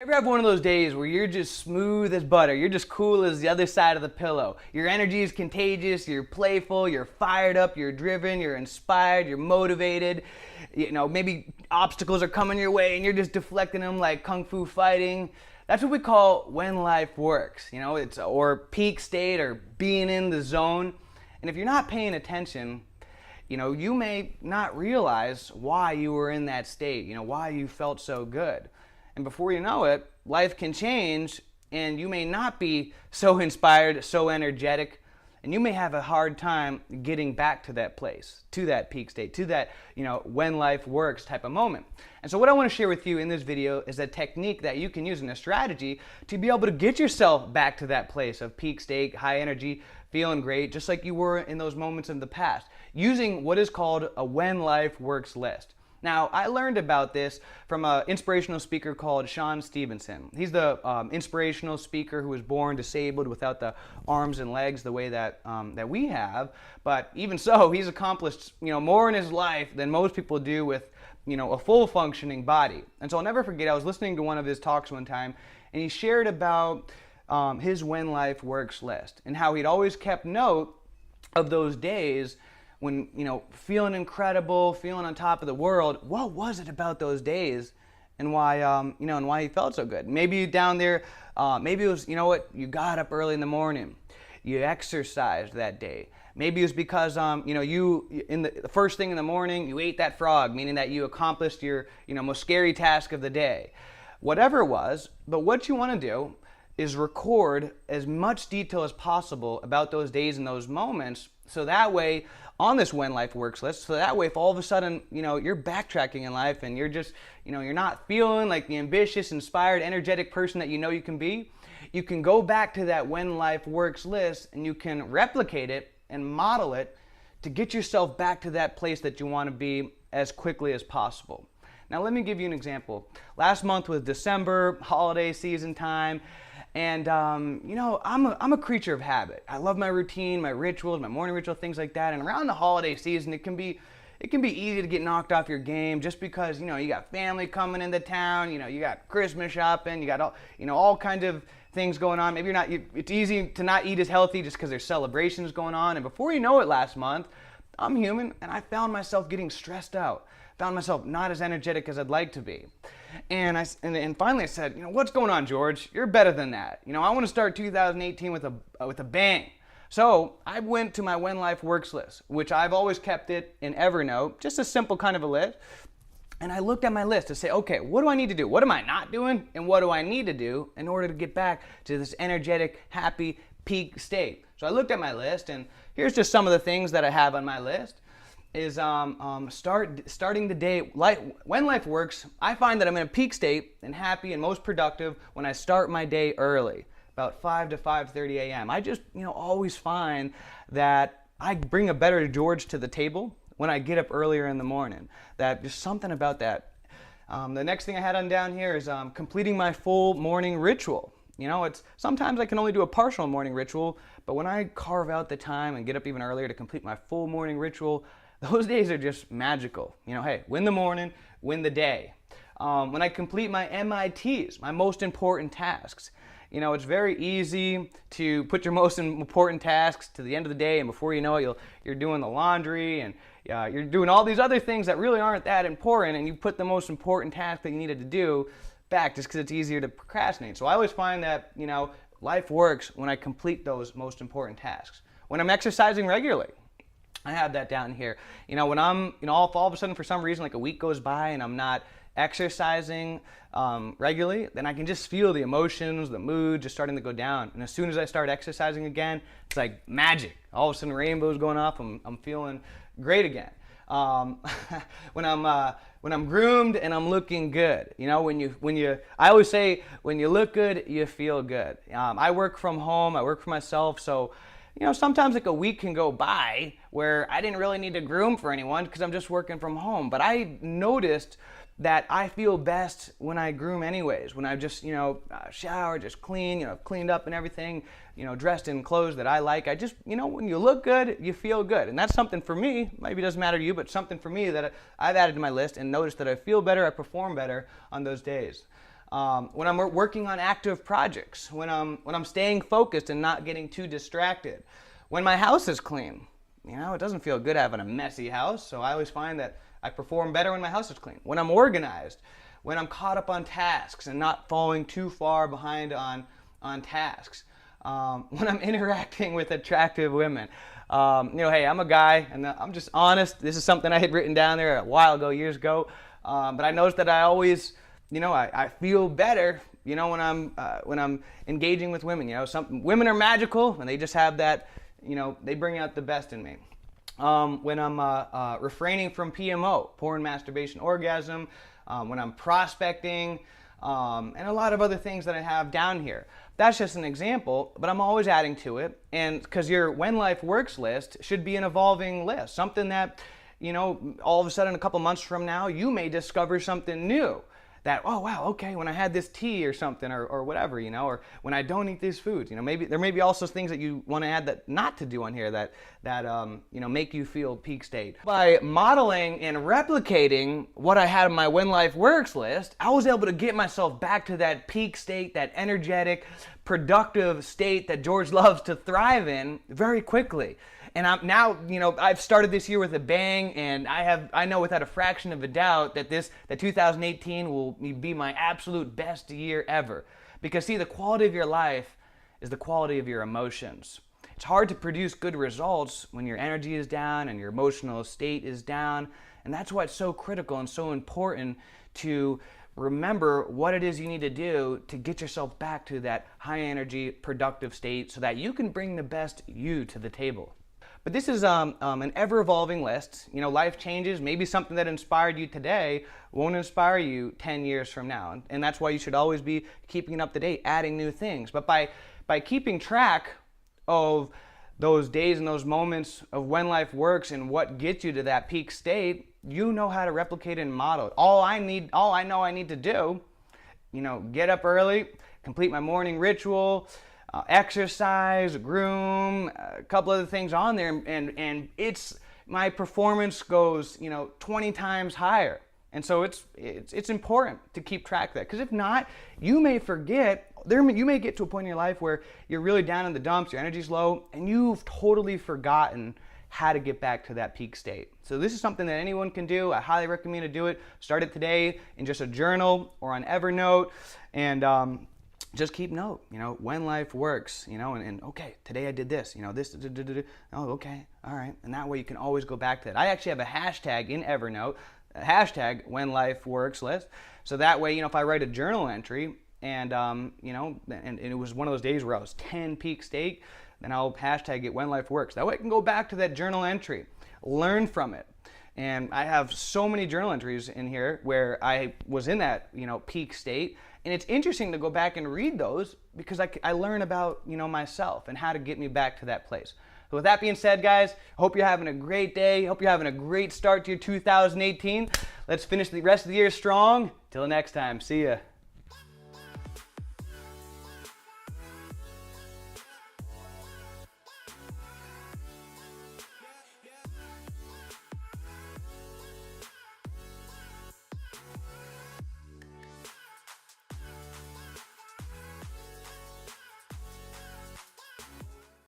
Ever have one of those days where you're just smooth as butter, you're just cool as the other side of the pillow. Your energy is contagious, you're playful, you're fired up, you're driven, you're inspired, you're motivated. Maybe obstacles are coming your way and you're just deflecting them like kung fu fighting. That's what we call when life works. It's or peak state or being in the zone. And if you're not paying attention, you may not realize why you were in that state, why you felt so good. And before you know it, life can change and you may not be so inspired, so energetic, and you may have a hard time getting back to that place, to that peak state, to that, when life works type of moment. And so what I want to share with you in this video is a technique that you can use in a strategy to be able to get yourself back to that place of peak state, high energy, feeling great, just like you were in those moments in the past, using what is called a when life works list. Now, I learned about this from an inspirational speaker called Sean Stevenson. He's the inspirational speaker who was born disabled without the arms and legs the way that we have. But even so, he's accomplished more in his life than most people do with a full functioning body. And so I'll never forget, I was listening to one of his talks one time, and he shared about his when life works list and how he'd always kept note of those days when, feeling incredible, feeling on top of the world. What was it about those days and why, and why he felt so good? Maybe down there, maybe it was, you got up early in the morning, you exercised that day. Maybe it was because, you, in the first thing in the morning, you ate that frog, meaning that you accomplished your, most scary task of the day. Whatever it was, but what you want to do is record as much detail as possible about those days and those moments, so that way, on this when life works list, so that way if all of a sudden, you're backtracking in life and you're just, you're not feeling like the ambitious, inspired, energetic person that you can be, you can go back to that when life works list and you can replicate it and model it to get yourself back to that place that you want to be as quickly as possible. Now let me give you an example. Last month was December, holiday season time, and I'm a creature of habit. I love my routine, my rituals, my morning ritual, things like that. And around the holiday season, it can be easy to get knocked off your game just because you got family coming into town. You got Christmas shopping. You got all kinds of things going on. Maybe it's easy to not eat as healthy just because there's celebrations going on. And before you know it, last month, I'm human, and I found myself getting stressed out. Found myself not as energetic as I'd like to be. And finally I said, what's going on, George? You're better than that. I want to start 2018 with a bang. So I went to my when life works list, which I've always kept it in Evernote, just a simple kind of a list. And I looked at my list to say, okay, what do I need to do? What am I not doing? And what do I need to do in order to get back to this energetic, happy, peak state? So I looked at my list, and here's just some of the things that I have on my list. Is starting the day, when life works, I find that I'm in a peak state and happy and most productive when I start my day early, about 5 to 5:30 a.m. I just, always find that I bring a better George to the table when I get up earlier in the morning. That just something about that. The next thing I had on down here is completing my full morning ritual. It's sometimes I can only do a partial morning ritual, but when I carve out the time and get up even earlier to complete my full morning ritual, those days are just magical. Hey, win the morning, win the day. When I complete my MITs, my most important tasks, it's very easy to put your most important tasks to the end of the day, and before you know it, you're doing the laundry and you're doing all these other things that really aren't that important, and you put the most important task that you needed to do back just because it's easier to procrastinate. So I always find that, life works when I complete those most important tasks. When I'm exercising regularly, I have that down here. When I'm, all of a sudden for some reason like a week goes by and I'm not exercising regularly, then I can just feel the emotions, the mood just starting to go down. And as soon as I start exercising again, it's like magic. All of a sudden rainbows going off, I'm feeling great again. When I'm groomed and I'm looking good, I always say when you look good, you feel good. I work from home, I work for myself, so sometimes like a week can go by where I didn't really need to groom for anyone because I'm just working from home. But I noticed that I feel best when I groom anyways, when I just, shower, just clean, cleaned up and everything, dressed in clothes that I like. I just, when you look good, you feel good. And that's something for me, maybe it doesn't matter to you, but something for me that I've added to my list and noticed that I feel better, I perform better on those days. when I'm working on active projects, when I'm staying focused and not getting too distracted, when my house is clean. You know, it doesn't feel good having a messy house, so I always find that I perform better when my house is clean. When I'm organized, when I'm caught up on tasks and not falling too far behind on tasks, when I'm interacting with attractive women. Hey, I'm a guy, and I'm just honest. This is something I had written down there a while ago, years ago, but I noticed that I always, I feel better, when I'm engaging with women. Women are magical, and they just have that. They bring out the best in me. When I'm refraining from PMO, porn, masturbation, orgasm, when I'm prospecting, and a lot of other things that I have down here. That's just an example, but I'm always adding to it. And because your When Life Works list should be an evolving list, something that, all of a sudden a couple months from now, you may discover something new. That, oh wow, okay, when I had this tea or something or whatever, or when I don't eat these foods, maybe there may be also things that you want to add that not to do on here that make you feel peak state. By modeling and replicating what I had on my When Life Works list, I was able to get myself back to that peak state, that energetic, productive state that George loves to thrive in very quickly. And I'm now, I've started this year with a bang, and I know without a fraction of a doubt that 2018 will be my absolute best year ever. Because see, the quality of your life is the quality of your emotions. It's hard to produce good results when your energy is down and your emotional state is down, and that's why it's so critical and so important to remember what it is you need to do to get yourself back to that high energy, productive state so that you can bring the best you to the table. But this is an ever-evolving list. Life changes. Maybe something that inspired you today won't inspire you 10 years from now. And that's why you should always be keeping it up to date, adding new things. But by keeping track of those days and those moments of when life works and what gets you to that peak state, you know how to replicate and model it. All I know I need to do, get up early, complete my morning ritual, exercise, groom, a couple other things on there, and my performance goes 20 times higher. And so it's important to keep track of that, because if not, you may forget. You may get to a point in your life where you're really down in the dumps, your energy's low, and you've totally forgotten how to get back to that peak state. So this is something that anyone can do. I highly recommend to do it. Start it today in just a journal or on Evernote, and just keep note, when life works, and okay, today I did this, this, oh, okay, all right. And that way you can always go back to it. I actually have a hashtag in Evernote, a hashtag when life works list. So that way, if I write a journal entry and, and it was one of those days where I was 10 peak state, then I'll hashtag it when life works. That way I can go back to that journal entry, learn from it. And I have so many journal entries in here where I was in that, peak state. And it's interesting to go back and read those because I learn about, myself and how to get me back to that place. So with that being said, guys, hope you're having a great day. Hope you're having a great start to your 2018. Let's finish the rest of the year strong. Till next time, see ya.